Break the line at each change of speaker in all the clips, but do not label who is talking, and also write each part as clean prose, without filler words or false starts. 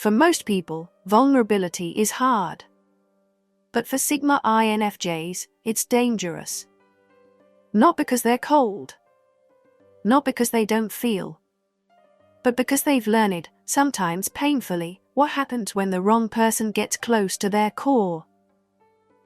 For most people, vulnerability is hard. But for Sigma INFJs, it's dangerous. Not because they're cold. Not because they don't feel. But because they've learned, sometimes painfully, what happens when the wrong person gets close to their core.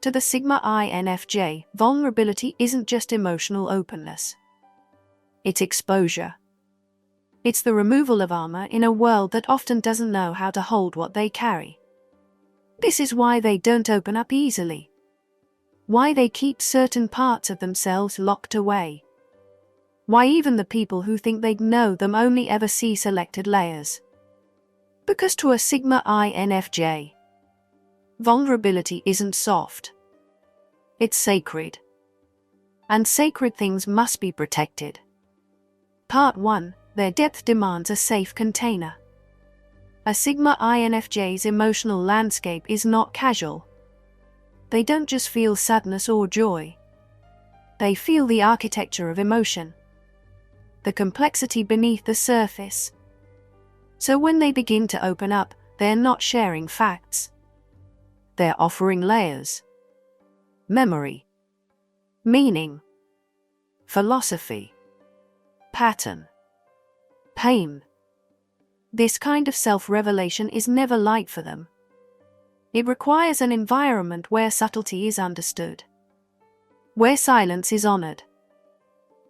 To the Sigma INFJ, vulnerability isn't just emotional openness. It's exposure. It's the removal of armor in a world that often doesn't know how to hold what they carry. This is why they don't open up easily. Why they keep certain parts of themselves locked away. Why even the people who think they know them only ever see selected layers. Because to a Sigma INFJ, vulnerability isn't soft. It's sacred. And sacred things must be protected. Part 1. Their depth demands a safe container. A Sigma INFJ's emotional landscape is not casual. They don't just feel sadness or joy. They feel the architecture of emotion. The complexity beneath the surface. So when they begin to open up, they're not sharing facts. They're offering layers. Memory. Meaning. Philosophy. Pattern. Pain. This kind of self-revelation is never light for them. It requires an environment where subtlety is understood. Where silence is honored.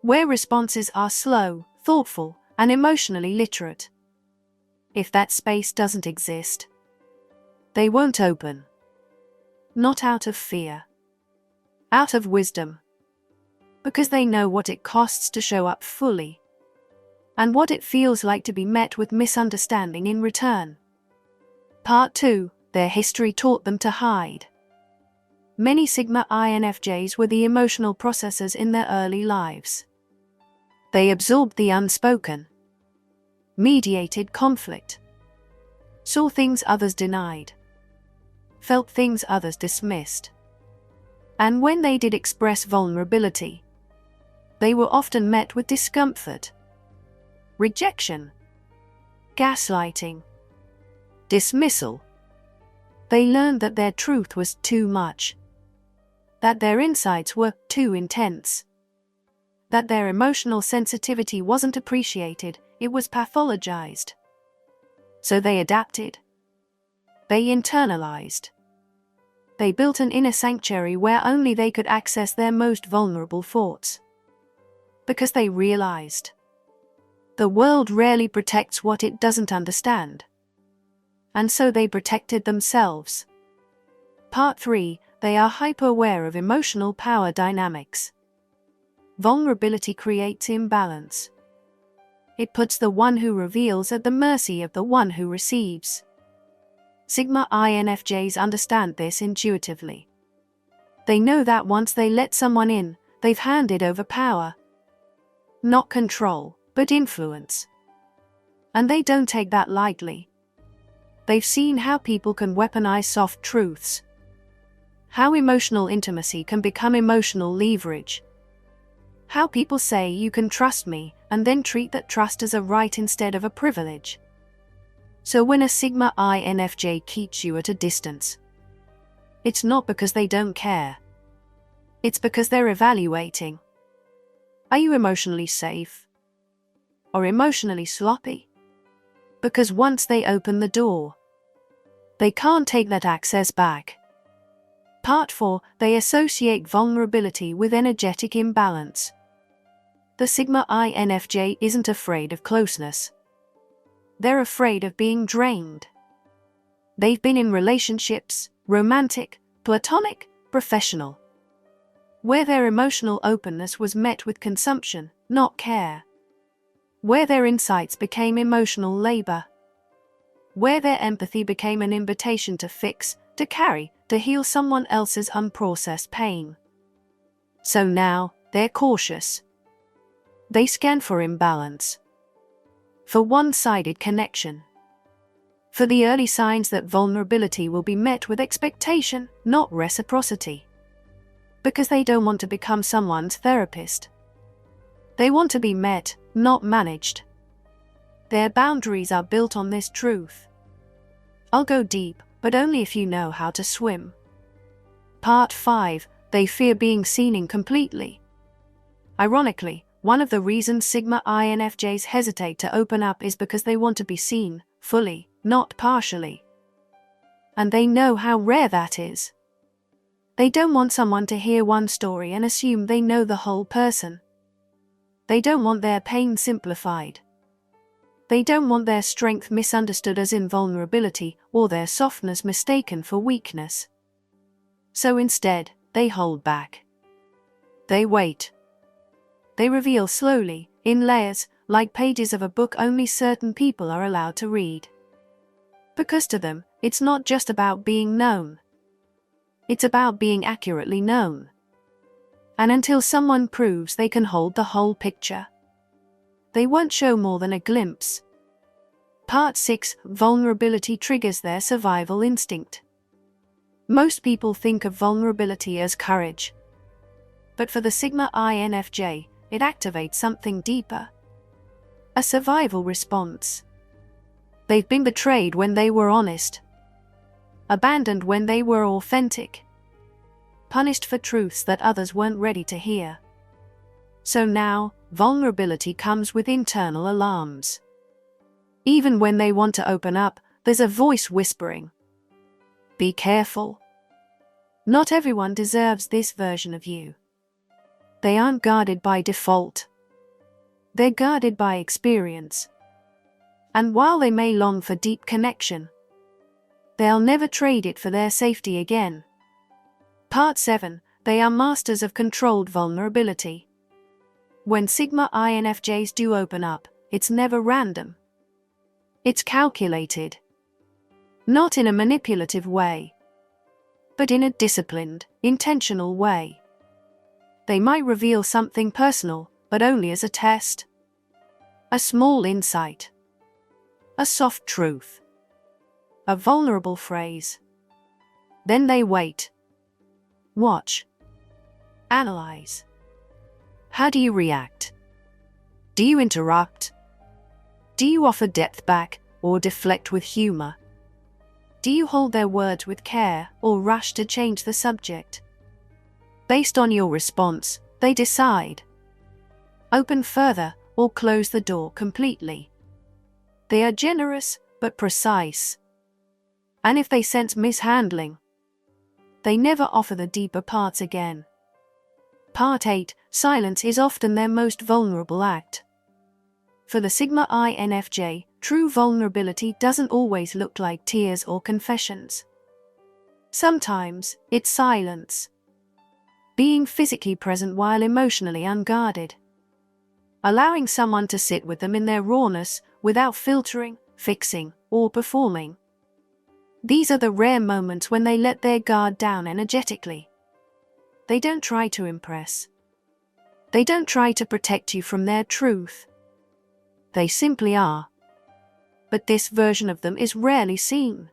Where responses are slow, thoughtful, and emotionally literate. If that space doesn't exist, they won't open. Not out of fear. Out of wisdom. Because they know what it costs to show up fully. And what it feels like to be met with misunderstanding in return. Part 2. Their history taught them to hide. Many Sigma INFJs were the emotional processors in their early lives. They absorbed the unspoken. Mediated conflict. Saw things others denied. Felt things others dismissed. And when they did express vulnerability, they were often met with discomfort. Rejection, gaslighting, dismissal. They learned that their truth was too much, that their insights were too intense, that their emotional sensitivity wasn't appreciated, it was pathologized. So they adapted. They internalized. They built an inner sanctuary where only they could access their most vulnerable thoughts. Because they realized the world rarely protects what it doesn't understand. And so they protected themselves. Part 3. They are hyper-aware of emotional power dynamics. Vulnerability creates imbalance. It puts the one who reveals at the mercy of the one who receives. Sigma INFJs understand this intuitively. They know that once they let someone in, they've handed over power. Not control, but influence. And they don't take that lightly. They've seen how people can weaponize soft truths. How emotional intimacy can become emotional leverage. How people say you can trust me, and then treat that trust as a right instead of a privilege. So when a Sigma INFJ keeps you at a distance, it's not because they don't care. It's because they're evaluating. Are you emotionally safe? Or emotionally sloppy? Because once they open the door, they can't take that access back. Part 4. They associate vulnerability with energetic imbalance. The Sigma INFJ isn't afraid of closeness. They're afraid of being drained. They've been in relationships, romantic, platonic, professional, where their emotional openness was met with consumption, not care. Where their insights became emotional labor. Where their empathy became an invitation to fix, to carry, to heal someone else's unprocessed pain. So now, they're cautious. They scan for imbalance. For one-sided connection. For the early signs that vulnerability will be met with expectation, not reciprocity. Because they don't want to become someone's therapist. They want to be met, not managed. Their boundaries are built on this truth. I'll go deep, but only if you know how to swim. Part 5. They fear being seen incompletely. Ironically, one of the reasons Sigma INFJs hesitate to open up is because they want to be seen, fully, not partially. And they know how rare that is. They don't want someone to hear one story and assume they know the whole person. They don't want their pain simplified. They don't want their strength misunderstood as invulnerability or their softness mistaken for weakness. So instead, they hold back. They wait. They reveal slowly, in layers, like pages of a book only certain people are allowed to read. Because to them, it's not just about being known. It's about being accurately known. And until someone proves they can hold the whole picture, they won't show more than a glimpse. Part 6. Vulnerability triggers their survival instinct. Most people think of vulnerability as courage. But for the Sigma INFJ, it activates something deeper. A survival response. They've been betrayed when they were honest. Abandoned when they were authentic. Punished for truths that others weren't ready to hear. So now, vulnerability comes with internal alarms. Even when they want to open up, there's a voice whispering, "Be careful. Not everyone deserves this version of you." They aren't guarded by default. They're guarded by experience. And while they may long for deep connection, they'll never trade it for their safety again. Part 7. They are masters of controlled vulnerability. When Sigma INFJs do open up, it's never random. It's calculated. Not in a manipulative way, but in a disciplined, intentional way. They might reveal something personal, but only as a test. A small insight. A soft truth. A vulnerable phrase. Then they wait. Watch. Analyze. How do you react? Do you interrupt? Do you offer depth back, or deflect with humor? Do you hold their words with care, or rush to change the subject? Based on your response, they decide. Open further, or close the door completely. They are generous, but precise. And if they sense mishandling, they never offer the deeper parts again. Part 8. Silence is often their most vulnerable act. For the Sigma INFJ, true vulnerability doesn't always look like tears or confessions. Sometimes, it's silence. Being physically present while emotionally unguarded. Allowing someone to sit with them in their rawness, without filtering, fixing, or performing. These are the rare moments when they let their guard down energetically. They don't try to impress. They don't try to protect you from their truth. They simply are. But this version of them is rarely seen.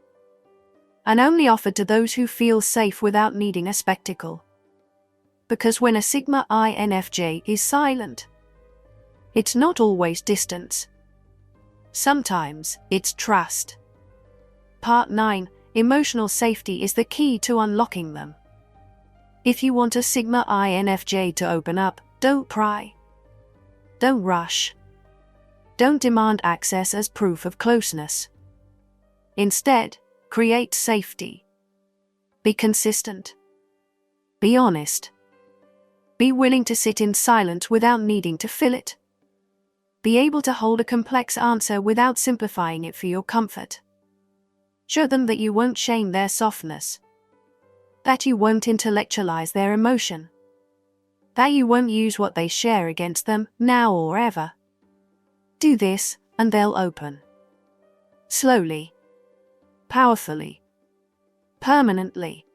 And only offered to those who feel safe without needing a spectacle. Because when a Sigma INFJ is silent, it's not always distance. Sometimes, it's trust. Part 9. Emotional safety is the key to unlocking them. If you want a Sigma INFJ to open up, don't pry. Don't rush. Don't demand access as proof of closeness. Instead, create safety. Be consistent. Be honest. Be willing to sit in silence without needing to fill it. Be able to hold a complex answer without simplifying it for your comfort. Show them that you won't shame their softness. That you won't intellectualize their emotion. That you won't use what they share against them, now or ever. Do this, and they'll open. Slowly. Powerfully. Permanently.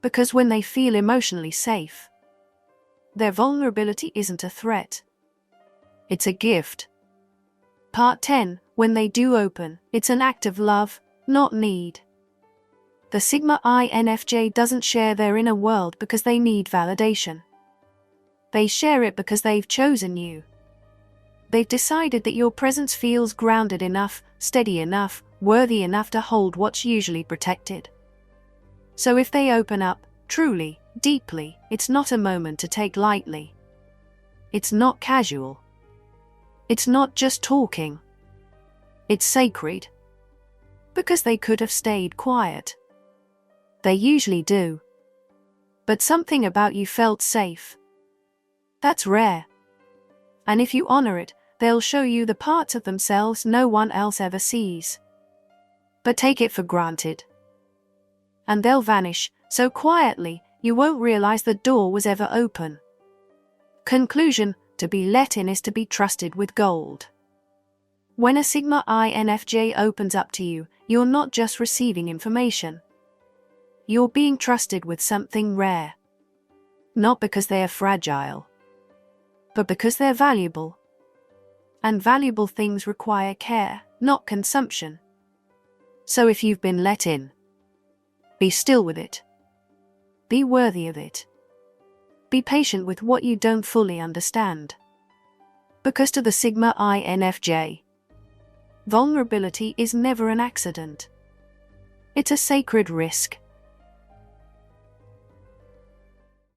Because when they feel emotionally safe, their vulnerability isn't a threat. It's a gift. Part 10. When they do open, it's an act of love, not need. The Sigma INFJ doesn't share their inner world because they need validation. They share it because they've chosen you. They've decided that your presence feels grounded enough steady enough, worthy enough to hold what's usually protected. So if they open up, truly, deeply, it's not a moment to take lightly. It's not casual. It's not just talking. It's sacred. Because they could have stayed quiet. They usually do. But something about you felt safe. That's rare. And if you honor it, they'll show you the parts of themselves no one else ever sees. But take it for granted. And they'll vanish, so quietly, you won't realize the door was ever open. Conclusion: to be let in is to be trusted with gold. When a Sigma INFJ opens up to you, you're not just receiving information. You're being trusted with something rare. Not because they are fragile, but because they're valuable. And valuable things require care, not consumption. So if you've been let in, be still with it. Be worthy of it. Be patient with what you don't fully understand. Because to the Sigma INFJ, vulnerability is never an accident. It's a sacred risk.